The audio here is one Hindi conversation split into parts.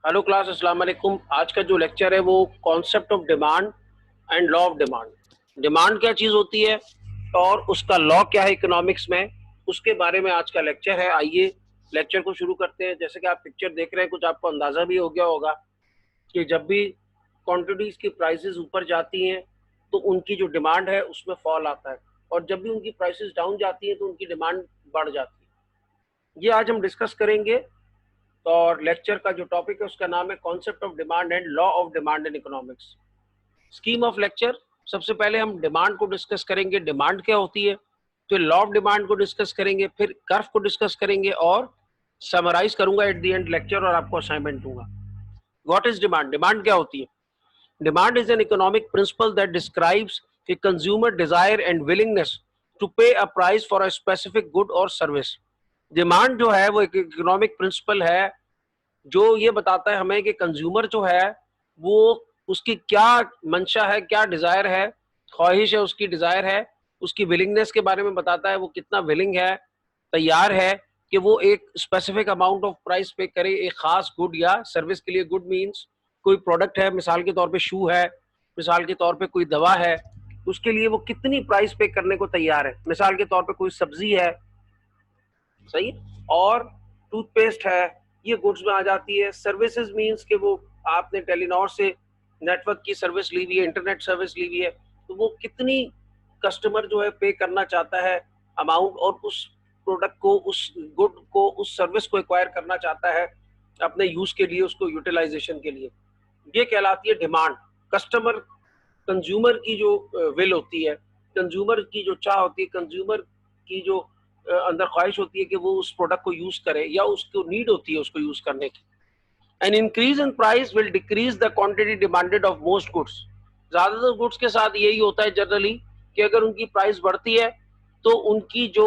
हेलो क्लास, अस्सलाम वालेकुम। आज का जो लेक्चर है वो concept of demand and law of demand. Demand क्या चीज़ होती है और उसका लॉ क्या है इकोनॉमिक्स में, उसके बारे में आज का लेक्चर है। आइए लेक्चर को शुरू करते हैं। जैसे कि आप पिक्चर देख रहे हैं, कुछ आपको अंदाज़ा भी हो गया होगा कि जब भी क्वांटिटीज़ की प्राइसेस ऊपर जाती हैं तो उनकी जो डिमांड है उसमें फॉल आता है, और जब भी उनकी प्राइसेस डाउन जाती हैं तो उनकी डिमांड बढ़ जाती है। ये आज हम डिस्कस करेंगे। और लेक्चर का जो टॉपिक है उसका नाम है concept of demand and law of demand in economics. Scheme of lecture, सबसे पहले हम डिमांड को डिस्कस करेंगे, डिमांड क्या होती है, फिर लॉ ऑफ डिमांड को डिस्कस करेंगे, फिर कर्व को डिस्कस करेंगे और समराइज करूंगा एट द एंड लेक्चर और आपको असाइनमेंट दूंगा। What is demand? डिमांड क्या होती है? Demand is an economic principle that describes a consumer desire and willingness to pay a price for a specific good और सर्विस। डिमांड जो है वो एक इकोनॉमिक प्रिंसिपल है जो ये बताता है हमें कि कंज्यूमर जो है वो उसकी क्या मंशा है, क्या डिजायर है, ख्वाहिश है, उसकी डिजायर है, उसकी विलिंगनेस के बारे में बताता है, वो कितना विलिंग है, तैयार है कि वो एक स्पेसिफिक अमाउंट ऑफ प्राइस पे करे एक खास गुड या सर्विस के लिए। गुड मींस कोई प्रोडक्ट है, मिसाल के तौर पे शू है, मिसाल के तौर पे कोई दवा है, उसके लिए वो कितनी प्राइस पे करने को तैयार है। मिसाल के तौर पे कोई सब्जी है, सही, और टूथपेस्ट है, ये गुड्स में आ जाती है। सर्विसेज मींस कि वो आपने टेलीनॉर से नेटवर्क की सर्विस ली हुई है, इंटरनेट सर्विस ली हुई है, तो वो कितनी कस्टमर जो है पे करना चाहता है अमाउंट, और उस प्रोडक्ट को, उस गुड को, उस सर्विस को एक्वायर करना चाहता है अपने यूज के लिए, उसको यूटिलाइजेशन के लिए। ये कहलाती है डिमांड। कस्टमर, कंज्यूमर की जो विल होती है, कंज्यूमर की जो चाह होती है, कंज्यूमर की जो अंदर ख्वाहिश होती है कि वो उस प्रोडक्ट को यूज करे, या उसको नीड होती है उसको यूज करने की। An increase in price will decrease the quantity demanded of most goods. ज्यादातर गुड्स के साथ यही होता है जनरली कि अगर उनकी प्राइस बढ़ती है तो उनकी जो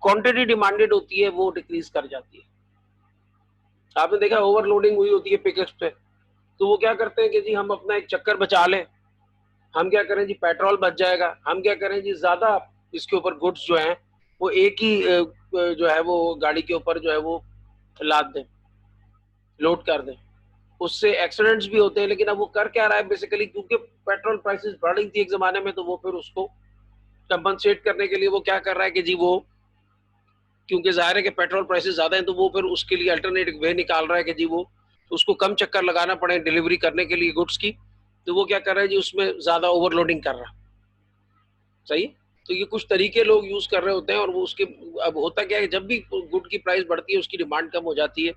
क्वांटिटी डिमांडेड होती है वो डिक्रीज कर जाती है। आपने देखा ओवरलोडिंग हुई होती है पिकअप्स पे, तो वो क्या करते हैं कि जी हम अपना एक चक्कर बचा लें, हम क्या करें जी पेट्रोल बच जाएगा, हम क्या करें जी ज्यादा इसके ऊपर गुड्स जो हैं वो एक ही जो है वो गाड़ी के ऊपर जो है वो लाद दें, लोड कर दें। उससे एक्सीडेंट्स भी होते हैं। लेकिन अब वो कर क्या रहा है बेसिकली, क्योंकि पेट्रोल प्राइसेस बढ़ रही थी एक जमाने में, तो वो फिर उसको कंपनसेट करने के लिए वो क्या कर रहा है कि जी वो, क्योंकि जाहिर है कि पेट्रोल प्राइसेस ज्यादा हैं, तो वो फिर उसके लिए अल्टरनेटिव वे निकाल रहा है कि जी वो उसको कम चक्कर लगाना पड़े डिलीवरी करने के लिए गुड्स की, तो वो क्या कर रहा है जी उसमें ज्यादा ओवरलोडिंग कर रहा है। सही। तो ये कुछ तरीके लोग यूज कर रहे होते हैं, और वो उसके, अब होता क्या है जब भी गुड की प्राइस बढ़ती है उसकी डिमांड कम हो जाती है,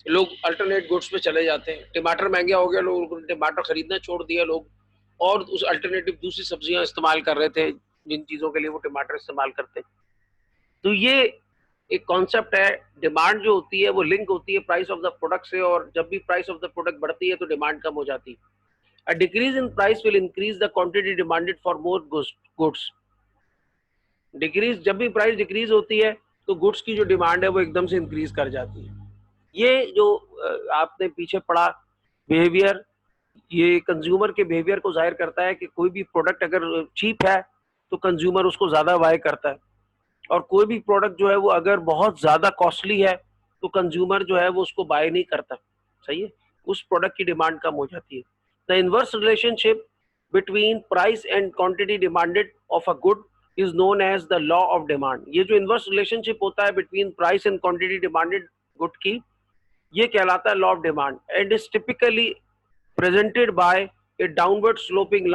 लोग अल्टरनेट गुड्स पे चले जाते हैं। टमाटर महंगे हो गया, लोग टमाटर खरीदना छोड़ दिया लोग, और उस अल्टरनेटिव दूसरी सब्जियां इस्तेमाल कर रहे थे जिन चीजों के लिए वो टमाटर इस्तेमाल करते। तो ये एक कॉन्सेप्ट है। डिमांड जो होती है वो लिंक होती है प्राइस ऑफ द प्रोडक्ट से, और जब भी प्राइस ऑफ द प्रोडक्ट बढ़ती है तो डिमांड कम हो जाती है। A decrease in price will increase the quantity demanded for more goods. Decrease, जब भी प्राइस डिक्रीज होती है तो गुड्स की जो डिमांड है वो एकदम से इंक्रीज कर जाती है। ये जो आपने पीछे पढ़ा बिहेवियर, ये कंज्यूमर के बिहेवियर को जाहिर करता है कि कोई भी प्रोडक्ट अगर चीप है तो कंज्यूमर उसको ज्यादा बाय करता है, और कोई भी प्रोडक्ट जो है वो अगर बहुत ज्यादा कॉस्टली है तो कंज्यूमर जो है वो उसको बाय नहीं करता। सही है, उस प्रोडक्ट की डिमांड कम हो जाती है। The inverse relationship between price and quantity demanded of a good is known as the law of demand. ये जो इनवर्स रिलेशनशिप होता है between price and quantity demanded good की, ये कहलाता है law of demand, and is typically presented by a downward sloping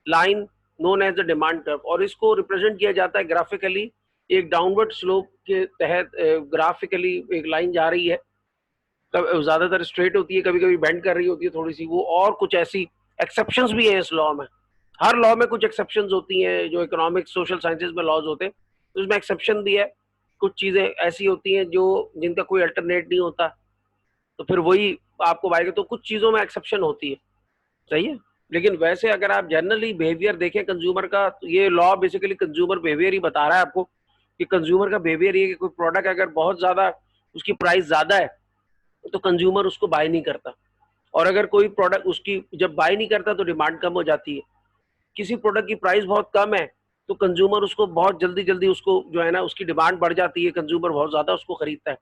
line known as the demand curve. और इसको रिप्रेजेंट किया जाता है ग्राफिकली, एक डाउनवर्ड स्लोप के तहत ग्राफिकली एक लाइन जा रही है, ज्यादातर स्ट्रेट होती है, कभी कभी बेंड कर रही होती है थोड़ी सी वो, और कुछ ऐसी एक्सेप्शंस भी है इस लॉ में। हर लॉ में कुछ एक्सेप्शंस होती हैं, जो इकोनॉमिक्स सोशल साइंसेज में लॉज होते हैं तो उसमें एक्सेप्शन भी है। कुछ चीजें ऐसी होती हैं जो जिनका कोई अल्टरनेट नहीं होता, तो फिर वही आपको पाएगा, तो कुछ चीजों में एक्सेप्शन होती है। सही है। लेकिन वैसे अगर आप जनरली बिहेवियर देखें कंज्यूमर का, तो ये लॉ बेसिकली कंज्यूमर बिहेवियर ही बता रहा है आपको कि कंज्यूमर का बिहेवियर ये कि कोई प्रोडक्ट अगर बहुत ज्यादा उसकी प्राइस ज्यादा है तो कंज्यूमर उसको बाय नहीं करता, और अगर कोई प्रोडक्ट उसकी जब बाय नहीं करता तो डिमांड कम हो जाती है। किसी प्रोडक्ट की प्राइस बहुत कम है तो कंज्यूमर उसको बहुत जल्दी जल्दी उसको जो है ना उसकी डिमांड बढ़ जाती है, कंज्यूमर बहुत ज्यादा उसको खरीदता है।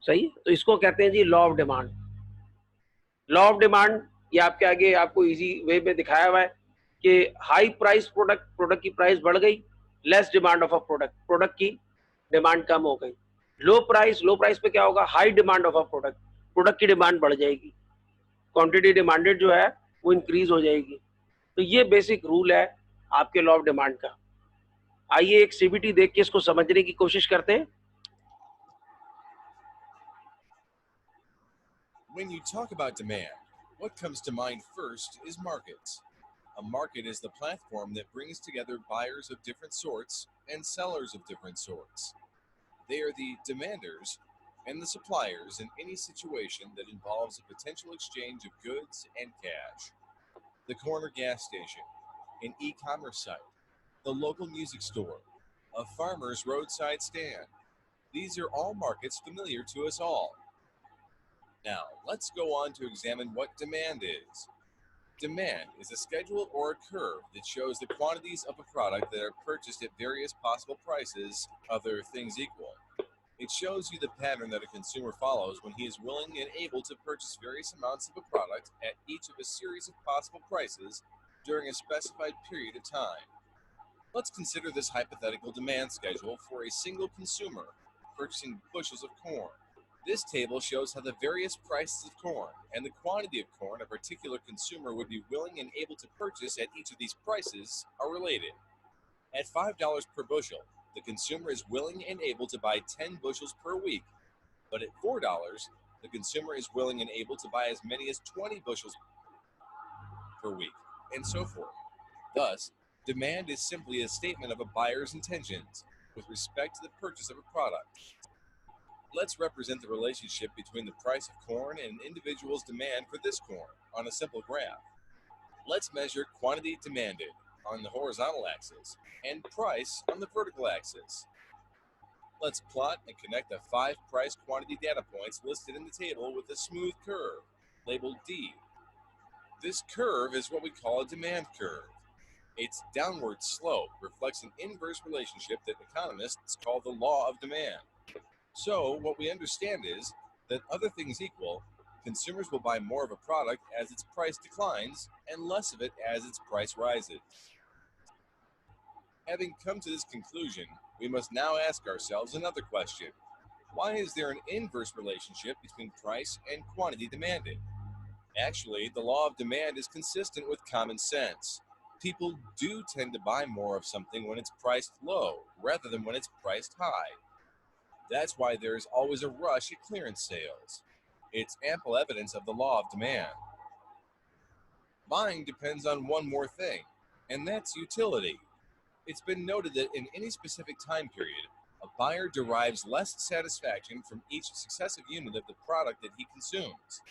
सही है? तो इसको कहते हैं जी law of demand. Law of demand ये आपके आगे आपको इजी वे में दिखाया हुआ है कि हाई प्राइस प्रोडक्ट की प्राइस बढ़ गई, less demand of a product की डिमांड कम हो गई। लो प्राइस पे क्या होगा, high demand of a product की डिमांड बढ़ जाएगी, क्वांटिटी डिमांडेड जो है वो इंक्रीज हो जाएगी। तो ये बेसिक रूल है आपके लॉ ऑफ डिमांड का। आइए एक सीबीटी देख के इसको समझने की कोशिश करते हैं। When you talk about demand, what comes to mind first is markets. A market is the platform that brings together buyers of different sorts and sellers of different sorts. They are the demanders and the suppliers in any situation that involves a potential exchange of goods and cash. The corner gas station, an e commerce site, the local music store, a farmer's roadside stand. These are all markets familiar to us all. Now, let's go on to examine what demand is. Demand is a schedule or a curve that shows the quantities of a product that are purchased at various possible prices, other things equal. It shows you the pattern that a consumer follows when he is willing and able to purchase various amounts of a product at each of a series of possible prices during a specified period of time. Let's consider this hypothetical demand schedule for a single consumer purchasing bushels of corn. This table shows how the various prices of corn and the quantity of corn a particular consumer would be willing and able to purchase at each of these prices are related. At $5 per bushel, the consumer is willing and able to buy 10 bushels per week, but at $4, the consumer is willing and able to buy as many as 20 bushels per week, and so forth. Thus, demand is simply a statement of a buyer's intentions with respect to the purchase of a product. Let's represent the relationship between the price of corn and an individual's demand for this corn on a simple graph. Let's measure quantity demanded on the horizontal axis and price on the vertical axis. Let's plot and connect the 5 price quantity data points listed in the table with a smooth curve, labeled D. This curve is what we call a demand curve. Its downward slope reflects an inverse relationship that economists call the law of demand. So, what we understand is that, other things equal, consumers will buy more of a product as its price declines and less of it as its price rises. Having come to this conclusion, we must now ask ourselves another question. Why is there an inverse relationship between price and quantity demanded? Actually, the law of demand is consistent with common sense. People do tend to buy more of something when it's priced low rather than when it's priced high. That's why there is always a rush at clearance sales. It's ample evidence of the law of demand. Buying depends on one more thing, and that's utility. It's been noted that in any specific time period, a buyer derives less satisfaction from each successive unit of the product that he consumes.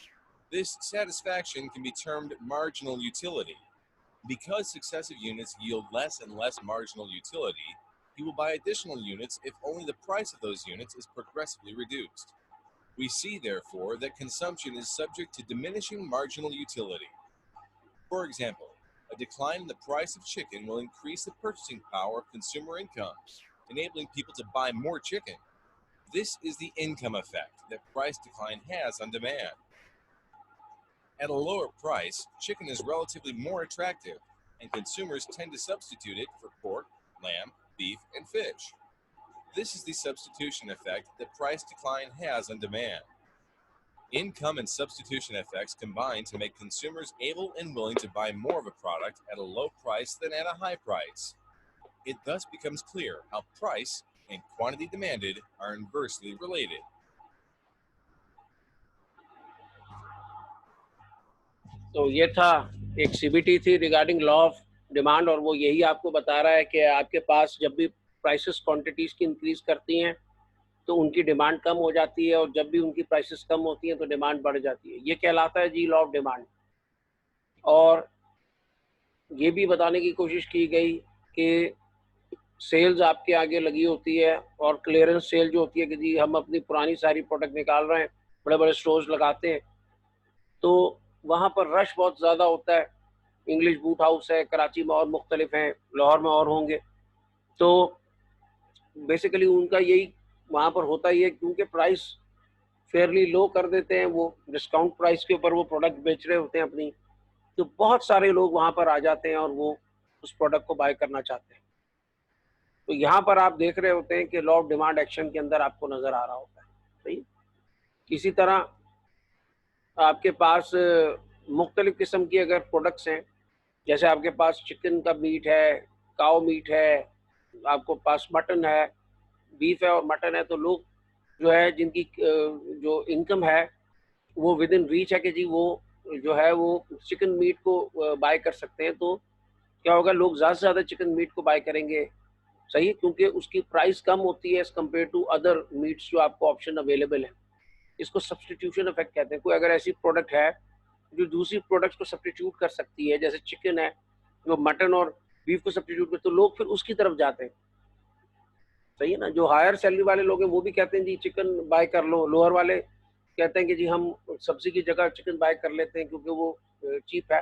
This satisfaction can be termed marginal utility. Because successive units yield less and less marginal utility, he will buy additional units if only the price of those units is progressively reduced. We see, therefore, that consumption is subject to diminishing marginal utility. For example, a decline in the price of chicken will increase the purchasing power of consumer income, enabling people to buy more chicken. This is the income effect that price decline has on demand. At a lower price, chicken is relatively more attractive, and consumers tend to substitute it for pork, lamb, beef, and fish. This is the substitution effect that price decline has on demand. Income and substitution effects combine to make consumers able and willing to buy more of a product at a low price than at a high price. It thus becomes clear how price and quantity demanded are inversely related. तो ये था एक सीबीटी थी रिगार्डिंग लॉ ऑफ डिमांड, और वो यही आपको बता रहा है कि आपके पास जब भी प्राइसेस क्वांटिटीज की इंक्रीज करती हैं तो उनकी डिमांड कम हो जाती है, और जब भी उनकी प्राइसेस कम होती हैं तो डिमांड बढ़ जाती है। ये कहलाता है जी लॉ ऑफ डिमांड। और ये भी बताने की कोशिश की गई कि सेल्स आपके आगे लगी होती है, और क्लियरेंस सेल जो होती है कि जी हम अपनी पुरानी सारी प्रोडक्ट निकाल रहे हैं, बड़े बड़े स्टोर्स लगाते हैं, तो वहाँ पर रश बहुत ज़्यादा होता है। इंग्लिश बूट हाउस है, कराची में और मुख्तलिफ हैं, लाहौर में और होंगे। तो बेसिकली उनका यही वहाँ पर होता ही है, क्योंकि प्राइस फेयरली लो कर देते हैं, वो डिस्काउंट प्राइस के ऊपर वो प्रोडक्ट बेच रहे होते हैं अपनी, तो बहुत सारे लोग वहाँ पर आ जाते हैं और वो उस प्रोडक्ट को बाय करना चाहते हैं। तो यहाँ पर आप देख रहे होते हैं कि लॉ ऑफ डिमांड एक्शन के अंदर आपको नज़र आ रहा होता है, सही। इसी तरह आपके पास मुख्तलिफ़ किस्म की अगर प्रोडक्ट्स हैं, जैसे आपके पास चिकन का मीट है, काऊ मीट है, आपको पास मटन है, बीफ है और मटन है, तो लोग जो है जिनकी जो इनकम है वो विद इन रीच है कि जी वो जो है वो चिकन मीट को बाय कर सकते हैं, तो क्या होगा, लोग ज़्यादा से ज़्यादा चिकन मीट को बाय करेंगे, सही है, क्योंकि उसकी प्राइस कम होती है as compare to other meats जो आपको ऑप्शन अवेलेबल है। इसको सब्स्टिट्यूशन इफेक्ट कहते हैं। कोई अगर ऐसी प्रोडक्ट है जो दूसरी प्रोडक्ट्स को सब्स्टिट्यूट कर सकती है, जैसे चिकन है जो मटन और बीफ को सब्स्टिट्यूट करते, तो लोग फिर उसकी तरफ जाते हैं, सही है ना। जो हायर सैलरी वाले लोग हैं वो भी कहते हैं जी चिकन बाय कर लो, लोअर वाले कहते हैं कि जी हम सब्जी की जगह चिकन बाय कर लेते हैं क्योंकि वो चीप है।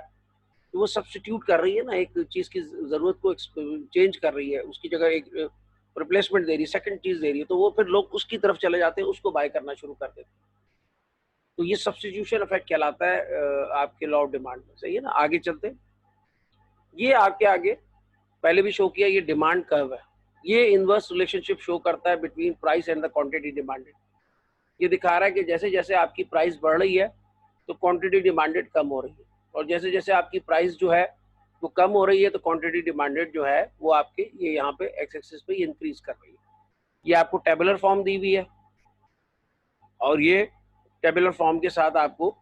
तो वो सब्स्टिट्यूट कर रही है ना, एक चीज़ की ज़रूरत को चेंज कर रही है, उसकी जगह एक रिप्लेसमेंट दे रही है, सेकंड चीज़ दे रही है, तो वो फिर लोग उसकी तरफ चले जाते हैं, उसको बाय करना शुरू कर देते हैं। तो ये सब्स्टिट्यूशन इफेक्ट कहलाता है आपके लॉ ऑफ डिमांड में, सही है ना। आगे चलते हैं, ये आपके आगे पहले भी शो किया, ये डिमांड कर्व है। ये इनवर्स रिलेशनशिप शो करता है between price and the quantity demanded. ये दिखा रहा है कि जैसे जैसे आपकी प्राइस बढ़ रही है तो क्वांटिटी डिमांडेड कम हो रही है, और जैसे जैसे आपकी प्राइस जो है वो कम हो रही है तो क्वांटिटी डिमांडेड जो है वो आपके ये यहाँ पे एक्स एक्सिस पे इंक्रीज कर रही है। ये आपको टेबुलर फॉर्म दी हुई है, और ये टेबुलर फॉर्म के साथ आपको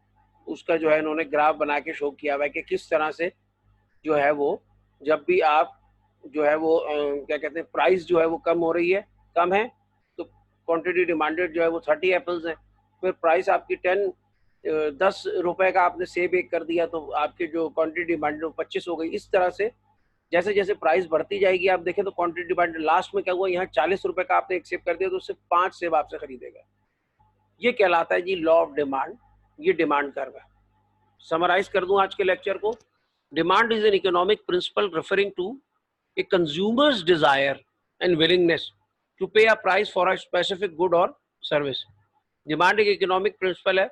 उसका जो है इन्होंने ग्राफ बना के शो किया हुआ है कि किस तरह से जो है वो जब भी आप जो है वो क्या कहते हैं प्राइस जो है वो कम हो रही है, कम है, तो क्वांटिटी डिमांडेड जो है वो 30 एप्पल्स है। फिर प्राइस आपकी 10 रुपए का आपने सेब एक कर दिया तो आपकी जो क्वांटिटी डिमांडेड वो 25 हो गई। इस तरह से जैसे जैसे प्राइस बढ़ती जाएगी, आप देखें तो क्वांटिटी डिमांडेड लास्ट में क्या हुआ, यहाँ 40 रुपए का आपने एक सेब कर दिया तो उससे 5 सेब आपसे खरीदेगा। ये कहलाता है जी लॉ ऑफ डिमांड, ये डिमांड कर्व है। समराइज कर दूं आज के लेक्चर को, demand is an economic principle referring to a consumer's desire and willingness to pay a price for a specific good और सर्विस। डिमांड एक इकोनॉमिक प्रिंसिपल है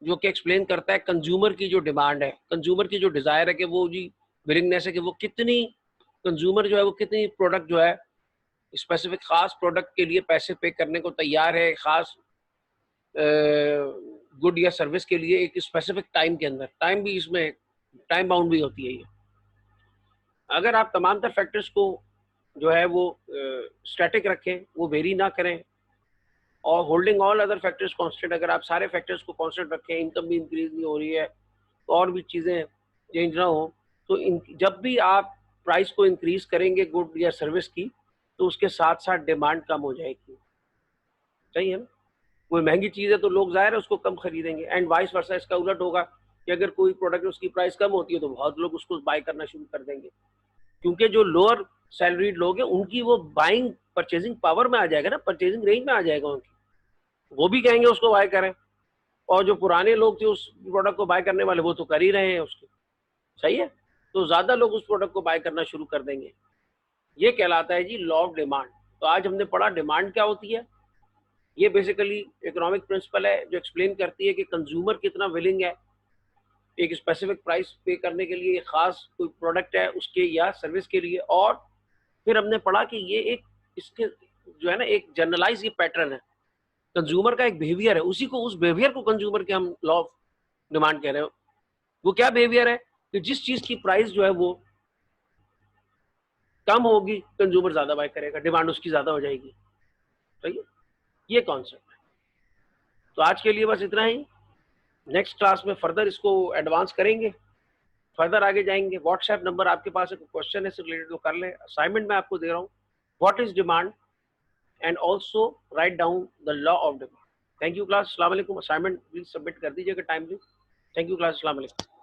जो कि एक्सप्लेन करता है कंज्यूमर की जो डिमांड है, कंज्यूमर की जो डिजायर है कि वो जी विलिंगनेस है कि वो कितनी, कंज्यूमर जो है वो कितनी प्रोडक्ट जो है स्पेसिफिक खास प्रोडक्ट के लिए पैसे पे करने को तैयार है, खास गुड या सर्विस के लिए एक स्पेसिफिक टाइम के अंदर। टाइम भी इसमें टाइम बाउंड भी होती है ये। अगर आप तमाम तर फैक्टर्स को जो है वो स्टैटिक रखें, वो वेरी ना करें, और holding all other factors constant, अगर आप सारे फैक्टर्स को कांस्टेंट रखें, इनकम भी इंक्रीज नहीं हो रही है और भी चीज़ें चेंज ना हो, तो जब भी आप प्राइस को इंक्रीज करेंगे गुड या सर्विस की, तो उसके साथ साथ डिमांड कम हो जाएगी, सही है ना। कोई महंगी चीज़ है तो लोग ज़ाहिर है उसको कम खरीदेंगे, एंड वाइस वर्सा इसका उलट होगा कि अगर कोई प्रोडक्ट उसकी प्राइस कम होती है तो बहुत लोग उसको बाय करना शुरू कर देंगे, क्योंकि जो लोअर सैलरीड लोग हैं उनकी वो बाइंग परचेजिंग पावर में आ जाएगा ना, परचेजिंग रेंज में आ जाएगा उनकी, वो भी कहेंगे उसको बाय करें, और जो पुराने लोग थे उस प्रोडक्ट को बाय करने वाले वो तो कर ही रहे हैं उसको, सही है, तो ज़्यादा लोग उस प्रोडक्ट को बाय करना शुरू कर देंगे। ये कहलाता है जी लॉ ऑफ डिमांड। तो आज हमने पढ़ा डिमांड क्या होती है। ये बेसिकली इकोनॉमिक प्रिंसिपल है जो एक्सप्लेन करती है कि कंज्यूमर कितना विलिंग है एक स्पेसिफिक प्राइस पे करने के लिए, खास कोई प्रोडक्ट है उसके या सर्विस के लिए। और फिर हमने पढ़ा कि ये एक इसके जो है ना एक जनरलाइज ये पैटर्न है, कंज्यूमर का एक बिहेवियर है, उसी को उस बिहेवियर को कंज्यूमर के हम लॉ ऑफ डिमांड कह रहे हो। वो क्या बिहेवियर है कि जिस चीज की प्राइस जो है वो कम होगी कंज्यूमर ज्यादा बाय करेगा, डिमांड उसकी ज्यादा हो जाएगी, सही है, ये कॉन्सेप्ट है। तो आज के लिए बस इतना ही, नेक्स्ट क्लास में फर्दर इसको एडवांस करेंगे, फर्दर आगे जाएंगे। व्हाट्सएप नंबर आपके पास एक क्वेश्चन है रिलेटेड तो कर ले, असाइनमेंट मैं आपको दे रहा हूँ, what is demand and also write down the law of demand. Thank you class, अस्सलाम वालेकुम। असाइनमेंट प्लीज सबमिट कर दीजिएगा टाइमली। थैंक यू क्लास, अस्सलाम वालेकुम।